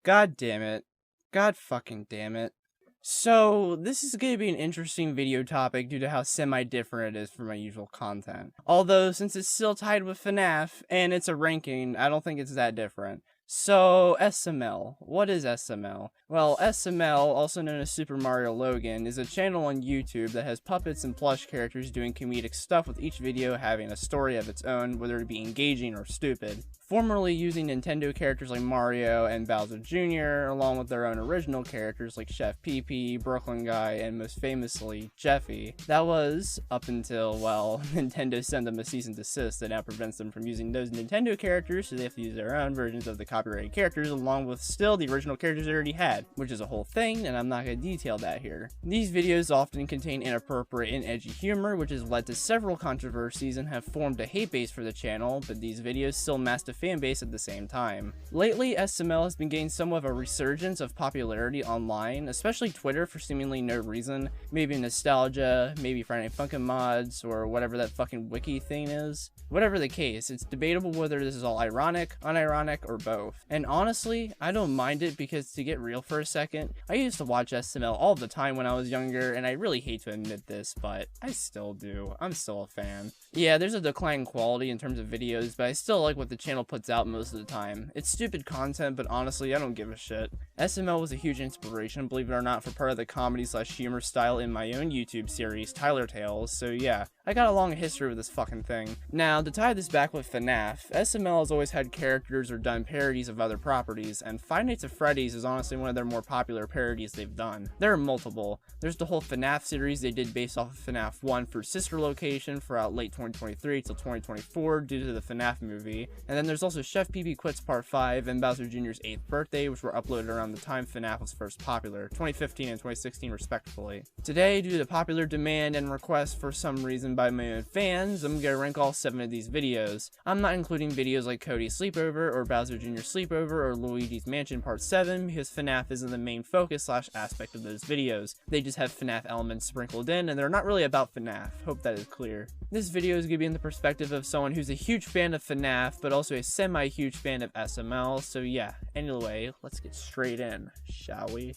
God damn it. God fucking damn it. So, this is going to be an interesting video topic due to how semi-different it is from my usual content. Although, since it's still tied with FNAF, and it's a ranking, I don't think it's that different. So, SML. What is SML? Well, SML, also known as Super Mario Logan, is a channel on YouTube that has puppets and plush characters doing comedic stuff, with each video having a story of its own, whether it be engaging or stupid. Formerly using Nintendo characters like Mario and Bowser Jr., along with their own original characters like Chef Pee-Pee, Brooklyn Guy, and most famously, Jeffy. That was up until, well, Nintendo sent them a cease and desist that now prevents them from using those Nintendo characters, so they have to use their own versions of the copyrighted characters along with still the original characters they already had, which is a whole thing, and I'm not going to detail that here. These videos often contain inappropriate and edgy humor, which has led to several controversies and have formed a hate base for the channel, but these videos still masked a fan base at the same time. Lately, SML has been gaining somewhat of a resurgence of popularity online, especially Twitter for seemingly no reason. Maybe nostalgia, maybe Friday Night Funkin' mods, or whatever that fucking wiki thing is. Whatever the case, it's debatable whether this is all ironic, unironic, or both. And honestly, I don't mind it because, to get real for a second, I used to watch SML all the time when I was younger, and I really hate to admit this, but I still do. I'm still a fan. Yeah, there's a decline in quality in terms of videos, but I still like what the channel puts out most of the time. It's stupid content, but honestly, I don't give a shit. SML was a huge inspiration, believe it or not, for part of the comedy/humor style in my own YouTube series, Tyler Tales, so yeah, I got a long history with this fucking thing. Now, to tie this back with FNAF, SML has always had characters or done parodies of other properties, and Five Nights at Freddy's is honestly one of their more popular parodies they've done. There are multiple. There's the whole FNAF series they did based off of FNAF 1 for Sister Location for out late 2023 till 2024 due to the FNAF movie, and then there's also Chef Pee-Pee Quits Part 5 and Bowser Jr.'s 8th birthday, which were uploaded around the time FNAF was first popular, 2015 and 2016 respectively. Today, due to popular demand and requests for some reason by my own fans, I'm gonna rank all 7 of these videos. I'm not including videos like Cody's Sleepover or Bowser Jr. Sleepover or Luigi's Mansion Part 7 because FNAF isn't the main focus/aspect of those videos. They just have FNAF elements sprinkled in, and they're not really about FNAF. Hope that is clear. This video is gonna be in the perspective of someone who's a huge fan of FNAF, but also a semi-huge fan of SML, so yeah. Anyway, let's get straight in, shall we?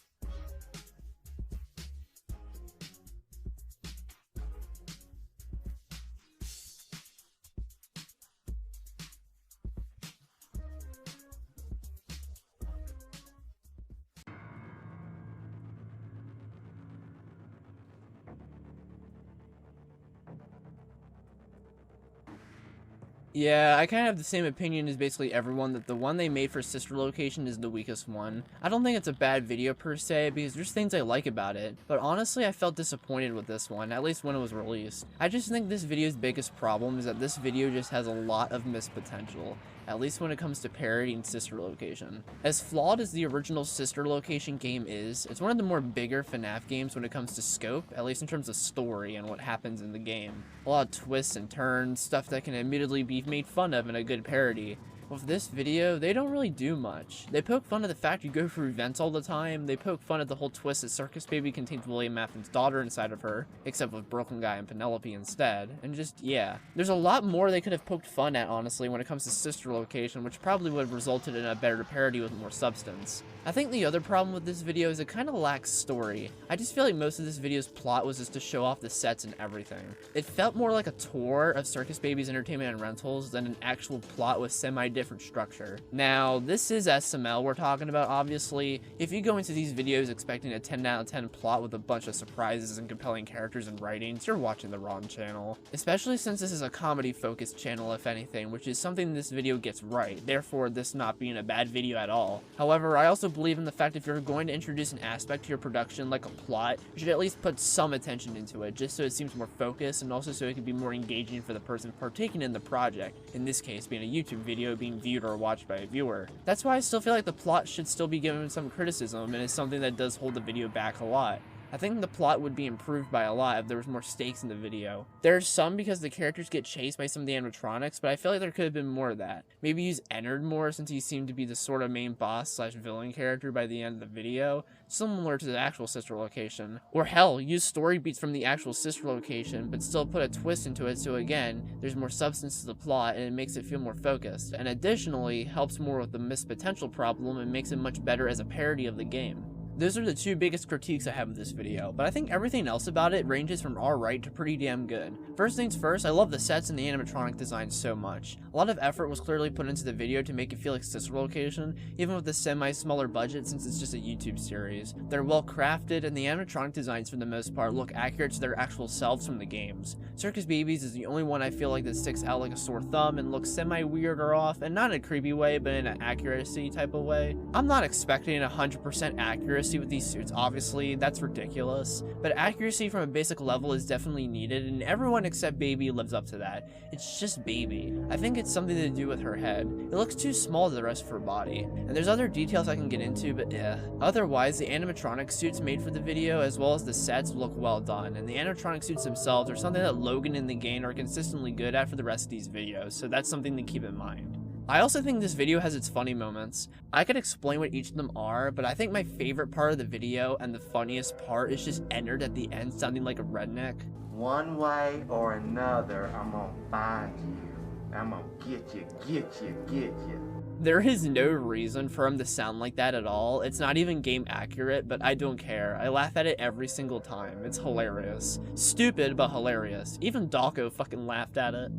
Yeah, I kind of have the same opinion as basically everyone that the one they made for Sister Location is the weakest one. I don't think it's a bad video per se because there's things I like about it, but honestly I felt disappointed with this one, at least when it was released. I just think this video's biggest problem is that this video just has a lot of missed potential, at least when it comes to parodying Sister Location. As flawed as the original Sister Location game is, it's one of the more bigger FNAF games when it comes to scope, at least in terms of story and what happens in the game. A lot of twists and turns, stuff that can admittedly be made fun of in a good parody. With this video, they don't really do much. They poke fun at the fact you go through events all the time, they poke fun at the whole twist that Circus Baby contains William Afton's daughter inside of her, except with Broken Guy and Penelope instead, and just, yeah. There's a lot more they could have poked fun at, honestly, when it comes to Sister Location, which probably would have resulted in a better parody with more substance. I think the other problem with this video is it kind of lacks story. I just feel like most of this video's plot was just to show off the sets and everything. It felt more like a tour of Circus Baby's entertainment and rentals than an actual plot with semi-different structure. Now, this is SML we're talking about, obviously. If you go into these videos expecting a 10 out of 10 plot with a bunch of surprises and compelling characters and writings, you're watching the wrong channel. Especially since this is a comedy-focused channel, if anything, which is something this video gets right, therefore this not being a bad video at all. However, I also believe in the fact if you're going to introduce an aspect to your production like a plot, you should at least put some attention into it, just so it seems more focused and also so it can be more engaging for the person partaking in the project, in this case being a YouTube video being viewed or watched by a viewer. That's why I still feel like the plot should still be given some criticism and is something that does hold the video back a lot. I think the plot would be improved by a lot if there was more stakes in the video. There's some because the characters get chased by some of the animatronics, but I feel like there could have been more of that. Maybe use Ennard more since he seemed to be the sort of main boss slash villain character by the end of the video, similar to the actual sister location. Or hell, use story beats from the actual sister location, but still put a twist into it so again, there's more substance to the plot and it makes it feel more focused, and additionally, helps more with the missed potential problem and makes it much better as a parody of the game. Those are the two biggest critiques I have of this video, but I think everything else about it ranges from alright to pretty damn good. First things first, I love the sets and the animatronic design so much. A lot of effort was clearly put into the video to make it feel like sister location, even with the semi-smaller budget since it's just a YouTube series. They're well crafted, and the animatronic designs for the most part look accurate to their actual selves from the games. Circus Babies is the only one I feel like that sticks out like a sore thumb and looks semi-weird or off, and not in a creepy way, but in an accuracy type of way. I'm not expecting 100% accuracy with these suits, obviously, that's ridiculous, but accuracy from a basic level is definitely needed, and everyone except Baby lives up to that. It's just Baby. I think it's something to do with her head. It looks too small to the rest of her body, and there's other details I can get into, but Otherwise, the animatronic suits made for the video, as well as the sets, look well done, and the animatronic suits themselves are something that Logan and the game are consistently good at for the rest of these videos, so that's something to keep in mind. I also think this video has its funny moments. I could explain what each of them are, but I think my favorite part of the video and the funniest part is just Ennard at the end sounding like a redneck. One way or another, I'm gonna find you. I'm gonna get you. There is no reason for him to sound like that at all. It's not even game accurate, but I don't care. I laugh at it every single time. It's hilarious. Stupid, but hilarious. Even Dawko fucking laughed at it.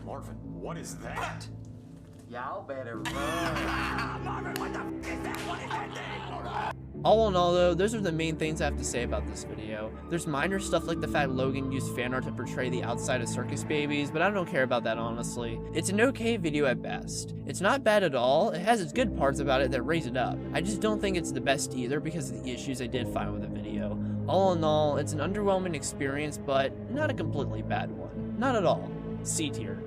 Marvin, what is that? Y'all better run. Marvin, what the f is that? What is that thing? All in all though, those are the main things I have to say about this video. There's minor stuff like the fact Logan used fan art to portray the outside of Circus Babies, but I don't care about that honestly. It's an okay video at best. It's not bad at all, it has its good parts about it that raise it up. I just don't think it's the best either because of the issues I did find with the video. All in all, it's an underwhelming experience, but not a completely bad one. Not at all. C tier.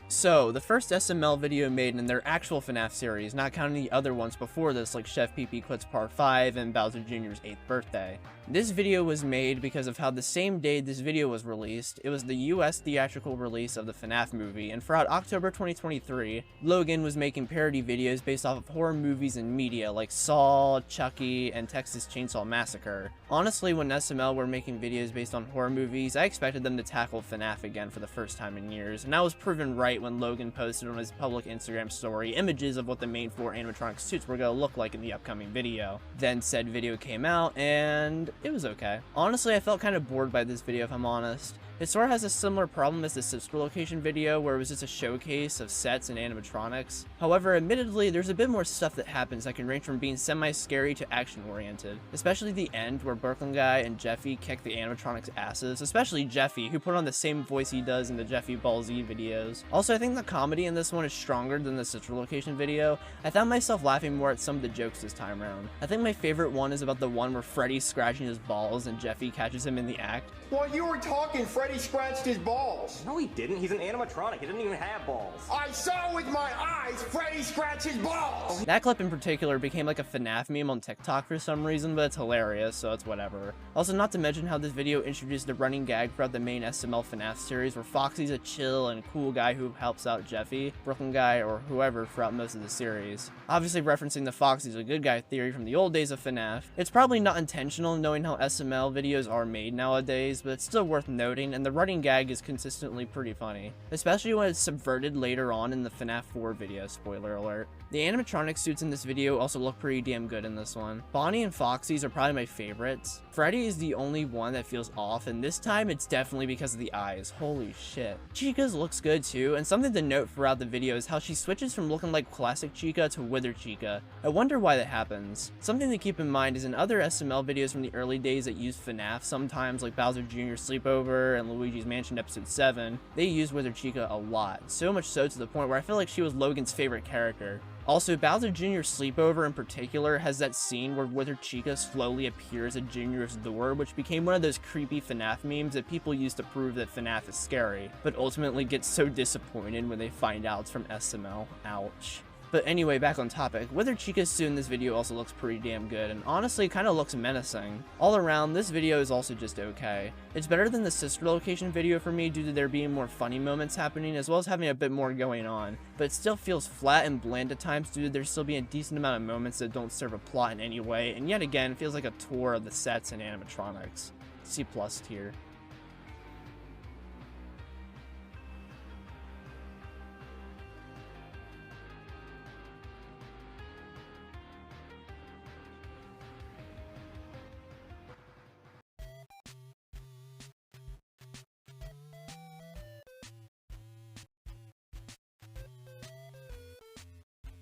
So, the first SML video made in their actual FNAF series, not counting the other ones before this like Chef Pee Pee Quits Part 5 and Bowser Jr.'s 8th birthday. This video was made because of how the same day this video was released, it was the US theatrical release of the FNAF movie, and throughout October 2023, Logan was making parody videos based off of horror movies and media like Saw, Chucky, and Texas Chainsaw Massacre. Honestly, when SML were making videos based on horror movies, I expected them to tackle FNAF again for the first time in years, and I was proven right when Logan posted on his public Instagram story images of what the main 4 animatronic suits were going to look like in the upcoming video. Then said video came out, and it was okay. Honestly, I felt kind of bored by this video if I'm honest. It sort of has a similar problem as the sister location video where it was just a showcase of sets and animatronics. However, admittedly, there's a bit more stuff that happens that can range from being semi-scary to action-oriented. Especially the end where Brooklyn Guy and Jeffy kick the animatronics' asses, especially Jeffy, who put on the same voice he does in the Jeffy Ball Z videos. Also, I think the comedy in this one is stronger than the sister location video. I found myself laughing more at some of the jokes this time around. I think my favorite one is about the one where Freddy's scratching his balls and Jeffy catches him in the act. While you were talking, Freddy scratched his balls. No, he didn't. He's an animatronic. He didn't even have balls. I saw with my eyes Freddy scratch his balls. That clip in particular became like a FNAF meme on TikTok for some reason, but it's hilarious, so it's whatever. Also, not to mention how this video introduced the running gag throughout the main SML FNAF series where Foxy's a chill and cool guy who helps out Jeffy, Brooklyn Guy, or whoever throughout most of the series. Obviously referencing the Foxy's a good guy theory from the old days of FNAF. It's probably not intentional knowing how SML videos are made nowadays, but it's still worth noting, and the running gag is consistently pretty funny, especially when it's subverted later on in the FNAF 4 video, spoiler alert. The animatronic suits in this video also look pretty damn good in this one. Bonnie and Foxy's are probably my favorites. Freddy is the only one that feels off, and this time it's definitely because of the eyes. Holy shit. Chica's looks good too, and something to note throughout the video is how she switches from looking like classic Chica to withered Chica. I wonder why that happens. Something to keep in mind is in other SML videos from the early days that used FNAF sometimes, like Bowser Jr. Sleepover and in Luigi's Mansion Episode 7, they used Wizard Chica a lot, so much so to the point where I feel like she was Logan's favorite character. Also, Bowser Jr.'s Sleepover in particular has that scene where Wizard Chica slowly appears at Jr.'s door, which became one of those creepy FNAF memes that people use to prove that FNAF is scary, but ultimately get so disappointed when they find out it's from SML. Ouch. But anyway, back on topic, Wizard Chica's suit in this video also looks pretty damn good, and honestly kind of looks menacing. All around, this video is also just okay. It's better than the sister location video for me due to there being more funny moments happening, as well as having a bit more going on, but it still feels flat and bland at times due to there still being a decent amount of moments that don't serve a plot in any way, and yet again, it feels like a tour of the sets and animatronics. C+ tier.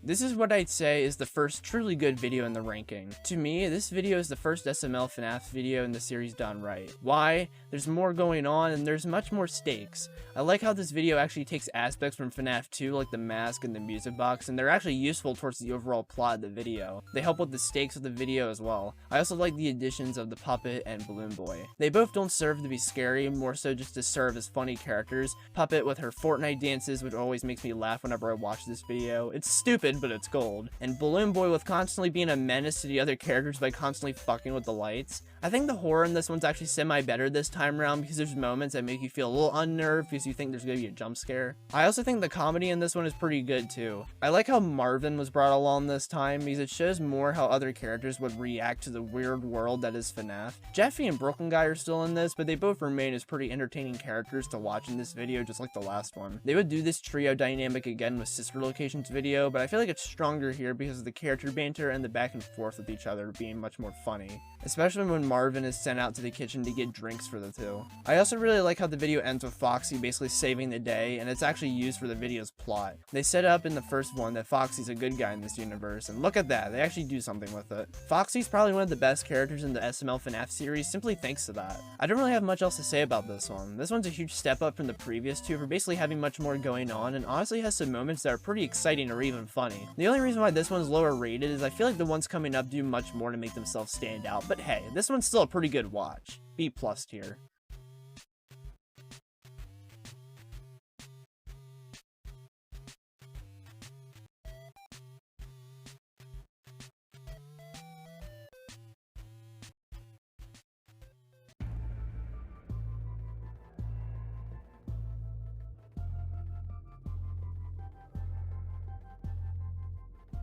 This is what I'd say is the first truly good video in the ranking. To me, this video is the first SML FNAF video in the series done right. Why? There's more going on and there's much more stakes. I like how this video actually takes aspects from FNAF 2 like the mask and the music box, and they're actually useful towards the overall plot of the video. They help with the stakes of the video as well. I also like the additions of the Puppet and Balloon Boy. They both don't serve to be scary, more so just to serve as funny characters. Puppet with her Fortnite dances, which always makes me laugh whenever I watch this video. It's stupid, but it's gold. And Balloon Boy with constantly being a menace to the other characters by constantly fucking with the lights. I think the horror in this one's actually semi-better this time around because there's moments that make you feel a little unnerved because you think there's gonna be a jump scare. I also think the comedy in this one is pretty good too. I like how Marvin was brought along this time because it shows more how other characters would react to the weird world that is FNAF. Jeffy and Brooklyn Guy are still in this, but they both remain as pretty entertaining characters to watch in this video just like the last one. They would do this trio dynamic again with Sister Locations video, but I feel like it's stronger here because of the character banter and the back and forth with each other being much more funny, especially when Marvin is sent out to the kitchen to get drinks for the two. I also really like how the video ends with Foxy basically saving the day, and it's actually used for the video's plot. They set up in the first one that Foxy's a good guy in this universe, and look at that, they actually do something with it. Foxy's probably one of the best characters in the SML FNAF series simply thanks to that. I don't really have much else to say about this one. This one's a huge step up from the previous two for basically having much more going on, and honestly has some moments that are pretty exciting or even funny. The only reason why this one's lower rated is I feel like the ones coming up do much more to make themselves stand out, but hey, this one's still a pretty good watch. B+ tier.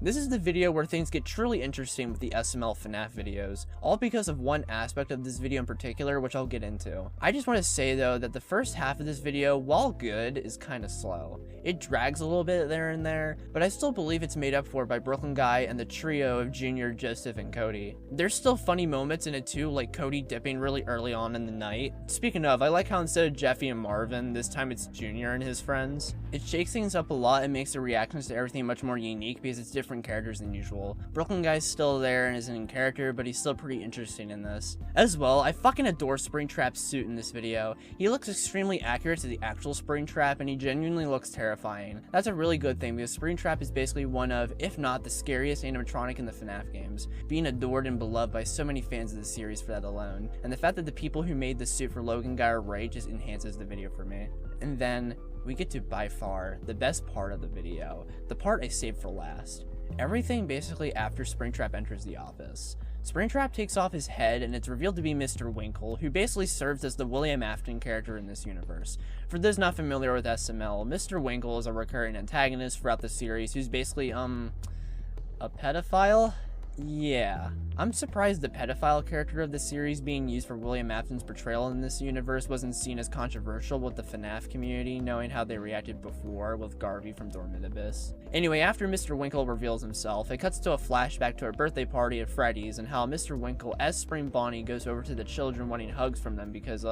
This is the video where things get truly interesting with the SML FNAF videos, all because of one aspect of this video in particular, which I'll get into. I just want to say though that the first half of this video, while good, is kind of slow. It drags a little bit there and there, but I still believe it's made up for by Brooklyn Guy and the trio of Junior, Joseph, and Cody. There's still funny moments in it too, like Cody dipping really early on in the night. Speaking of, I like how instead of Jeffy and Marvin, this time it's Junior and his friends. It shakes things up a lot and makes the reactions to everything much more unique because it's different characters than usual. Brooklyn Guy's still there and isn't in character, but he's still pretty interesting in this. As well, I fucking adore Springtrap's suit in this video. He looks extremely accurate to the actual Springtrap, and he genuinely looks terrifying. That's a really good thing because Springtrap is basically one of, if not the scariest animatronic in the FNAF games, being adored and beloved by so many fans of the series for that alone. And the fact that the people who made the suit for Logan Guy are right just enhances the video for me. And then we get to by far the best part of the video, the part I saved for last. Everything basically after Springtrap enters the office. Springtrap takes off his head and it's revealed to be Mr. Winkle, who basically serves as the William Afton character in this universe. For those not familiar with SML, Mr. Winkle is a recurring antagonist throughout the series who's basically, a pedophile? Yeah. I'm surprised the pedophile character of the series being used for William Afton's portrayal in this universe wasn't seen as controversial with the FNAF community, knowing how they reacted before with Garvey from Dormant Abyss. Anyway, after Mr. Winkle reveals himself, it cuts to a flashback to a birthday party at Freddy's and how Mr. Winkle, as Spring Bonnie, goes over to the children wanting hugs from them because,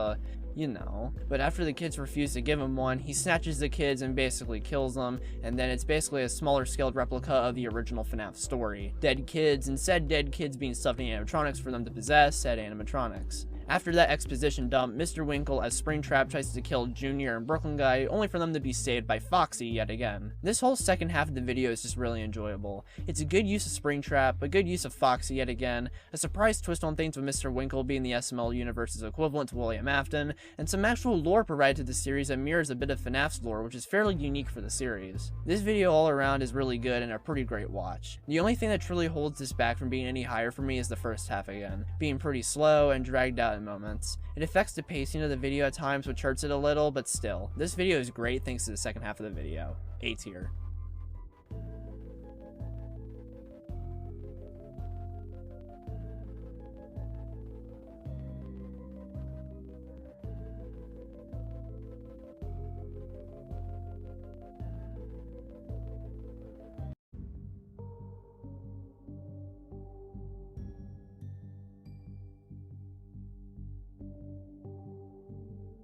you know. But after the kids refuse to give him one, he snatches the kids and basically kills them, and then it's basically a smaller scaled replica of the original FNAF story. Dead kids, and said dead kids being stuffed in animatronics for them to possess said animatronics. After that exposition dump, Mr. Winkle as Springtrap tries to kill Junior and Brooklyn Guy, only for them to be saved by Foxy yet again. This whole second half of the video is just really enjoyable. It's a good use of Springtrap, a good use of Foxy yet again, a surprise twist on things with Mr. Winkle being the SML universe's equivalent to William Afton, and some actual lore provided to the series that mirrors a bit of FNAF's lore, which is fairly unique for the series. This video all around is really good and a pretty great watch. The only thing that truly holds this back from being any higher for me is the first half again, being pretty slow and dragged out in moments. It affects the pacing of the video at times, which hurts it a little, but still, this video is great thanks to the second half of the video. A tier.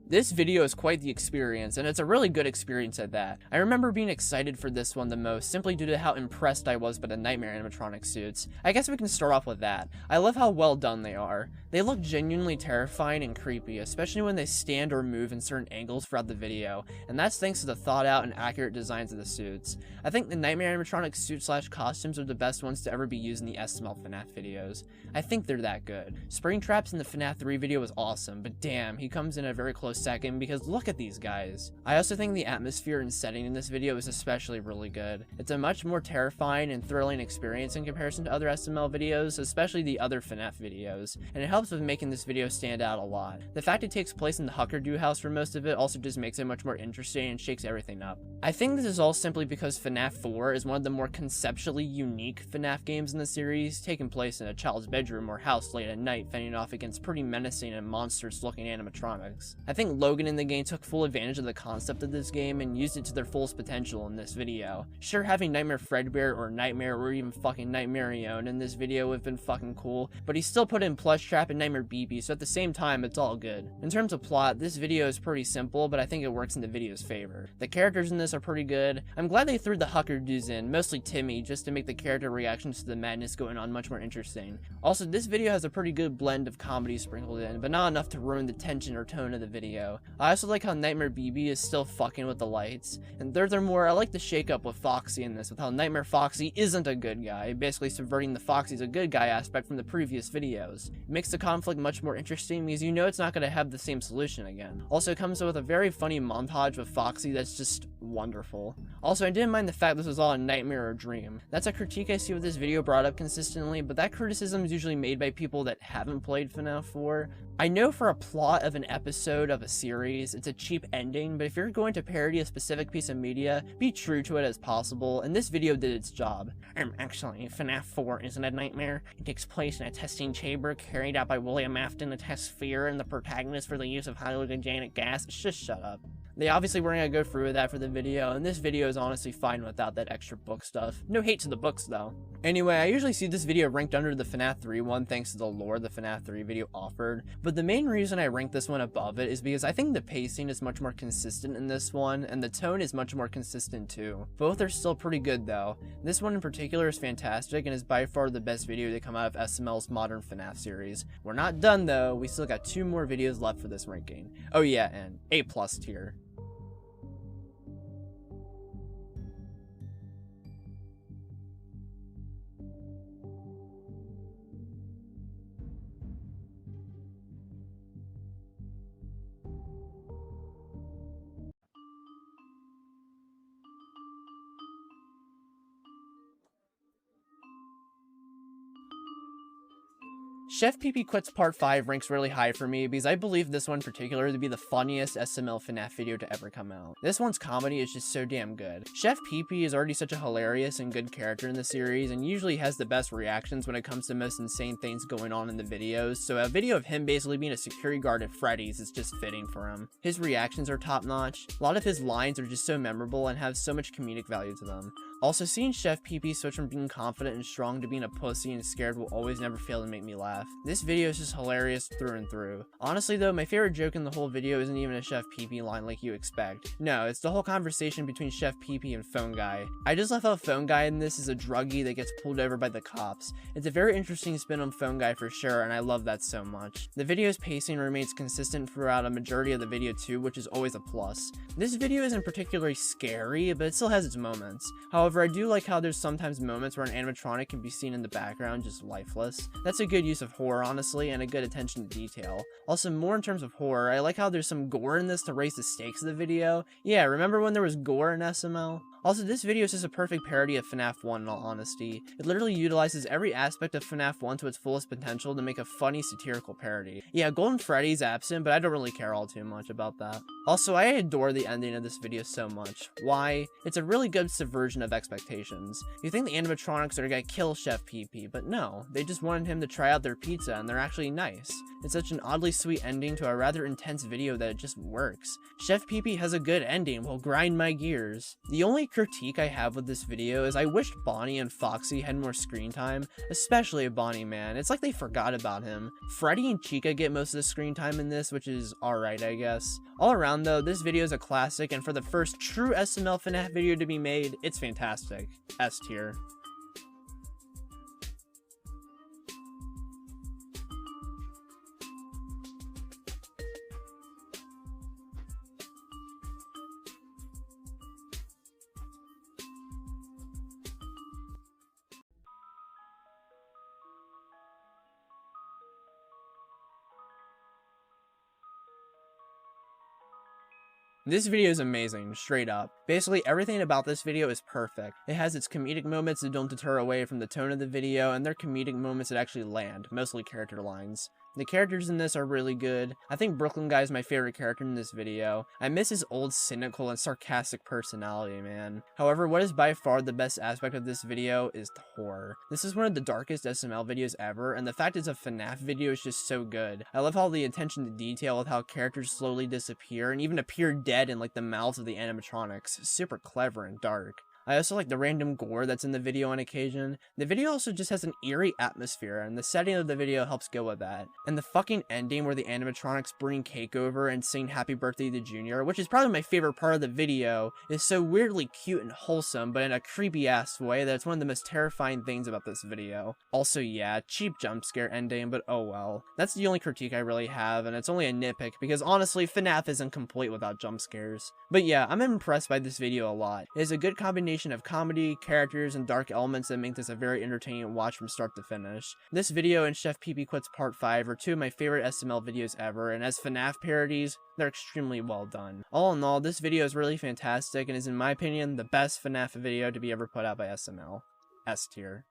This video is quite the experience, and it's a really good experience at that. I remember being excited for this one the most, simply due to how impressed I was by the Nightmare animatronic suits. I guess we can start off with that. I love how well done they are. They look genuinely terrifying and creepy, especially when they stand or move in certain angles throughout the video, and that's thanks to the thought out and accurate designs of the suits. I think the Nightmare animatronic suit/costumes are the best ones to ever be used in the SML FNAF videos. I think they're that good. Springtrap's in the FNAF 3 video was awesome, but damn, he comes in a very close second because look at these guys. I also think the atmosphere and setting in this video is especially really good. It's a much more terrifying and thrilling experience in comparison to other SML videos, especially the other FNAF videos, and it helps with making this video stand out a lot. The fact it takes place in the Hucker-Du house for most of it also just makes it much more interesting and shakes everything up. I think this is all simply because FNAF 4 is one of the more conceptually unique FNAF games in the series, taking place in a child's bedroom or house late at night, fending off against pretty menacing and monstrous looking animatronics. I think Logan in the game took full advantage of the concept of this game and used it to their fullest potential in this video. Sure, having Nightmare Fredbear or Nightmare or even fucking Nightmarion in this video would have been fucking cool, but he still put in Plushtrap and Nightmare BB, so at the same time, it's all good. In terms of plot, this video is pretty simple, but I think it works in the video's favor. The characters in this are pretty good. I'm glad they threw the Hucker-Dus in, mostly Timmy, just to make the character reactions to the madness going on much more interesting. Also, this video has a pretty good blend of comedy sprinkled in, but not enough to ruin the tension or tone of the video. I also like how Nightmare BB is still fucking with the lights. And furthermore, I like the shake-up with Foxy in this, with how Nightmare Foxy isn't a good guy, basically subverting the Foxy's a good guy aspect from the previous videos. It makes the conflict much more interesting because you know it's not going to have the same solution again. Also, it comes with a very funny montage with Foxy that's just wonderful. Also, I didn't mind the fact this was all a nightmare or dream. That's a critique I see with this video brought up consistently, but that criticism is usually made by people that haven't played FNAF 4. I know for a plot of an episode of a series, it's a cheap ending, but if you're going to parody a specific piece of media, be true to it as possible, and this video did its job. Actually, FNAF 4 isn't a nightmare. It takes place in a testing chamber carried out by William Afton to test fear and the protagonist for the use of hallucinogenic gas. Just shut up. They obviously weren't going to go through with that for the video, and this video is honestly fine without that extra book stuff. No hate to the books though. Anyway, I usually see this video ranked under the FNAF 3 one thanks to the lore the FNAF 3 video offered, but the main reason I rank this one above it is because I think the pacing is much more consistent in this one, and the tone is much more consistent too. Both are still pretty good though. This one in particular is fantastic and is by far the best video to come out of SML's modern FNAF series. We're not done though, we still got 2 more videos left for this ranking. Oh yeah, and A+ tier. Chef Pee Pee Quits Part 5 ranks really high for me because I believe this one in particular to be the funniest SML FNAF video to ever come out. This one's comedy is just so damn good. Chef Pee Pee is already such a hilarious and good character in the series and usually has the best reactions when it comes to most insane things going on in the videos, so a video of him basically being a security guard at Freddy's is just fitting for him. His reactions are top notch. A lot of his lines are just so memorable and have so much comedic value to them. Also, seeing Chef PP switch from being confident and strong to being a pussy and scared will always never fail to make me laugh. This video is just hilarious through and through. Honestly though, my favorite joke in the whole video isn't even a Chef PP line like you expect. No, it's the whole conversation between Chef PP and Phone Guy. I just love how Phone Guy in this is a druggie that gets pulled over by the cops. It's a very interesting spin on Phone Guy for sure, and I love that so much. The video's pacing remains consistent throughout a majority of the video too, which is always a plus. This video isn't particularly scary, but it still has its moments. However, I do like how there's sometimes moments where an animatronic can be seen in the background just lifeless. That's a good use of horror, honestly, and a good attention to detail. Also, more in terms of horror, I like how there's some gore in this to raise the stakes of the video. Yeah, remember when there was gore in SML? Also, this video is just a perfect parody of FNAF 1 in all honesty. It literally utilizes every aspect of FNAF 1 to its fullest potential to make a funny satirical parody. Yeah, Golden Freddy's absent, but I don't really care all too much about that. Also, I adore the ending of this video so much. Why? It's a really good subversion of expectations. You think the animatronics are gonna kill Chef PP, but no, they just wanted him to try out their pizza and they're actually nice. It's such an oddly sweet ending to a rather intense video that it just works. Chef PP has a good ending, will grind my gears. The only critique I have with this video is I wished Bonnie and Foxy had more screen time, especially Bonnie, man. It's like they forgot about him. Freddy and Chica get most of the screen time in this, which is alright, I guess. All around though, this video is a classic, and for the first true SML FNAF video to be made, it's fantastic. S tier. This video is amazing, straight up. Basically, everything about this video is perfect. It has its comedic moments that don't deter away from the tone of the video, and their comedic moments that actually land, mostly character lines. The characters in this are really good. I think Brooklyn Guy is my favorite character in this video. I miss his old cynical and sarcastic personality, man. However, what is by far the best aspect of this video is the horror. This is one of the darkest SML videos ever, and the fact it's a FNAF video is just so good. I love how the attention to detail with how characters slowly disappear and even appear dead in like the mouths of the animatronics. Super clever and dark. I also like the random gore that's in the video on occasion. The video also just has an eerie atmosphere, and the setting of the video helps go with that. And the fucking ending where the animatronics bring Cake over and sing Happy Birthday to Junior, which is probably my favorite part of the video, is so weirdly cute and wholesome, but in a creepy ass way that it's one of the most terrifying things about this video. Also, yeah, cheap jump scare ending, but oh well. That's the only critique I really have, and it's only a nitpick because honestly, FNAF isn't complete without jump scares. But yeah, I'm impressed by this video a lot. It is a good combination of comedy, characters, and dark elements that make this a very entertaining watch from start to finish. This video and Chef PP Quits Part 5 are two of my favorite SML videos ever, and as FNAF parodies, they're extremely well done. All in all, this video is really fantastic and is in my opinion the best FNAF video to be ever put out by SML. S tier.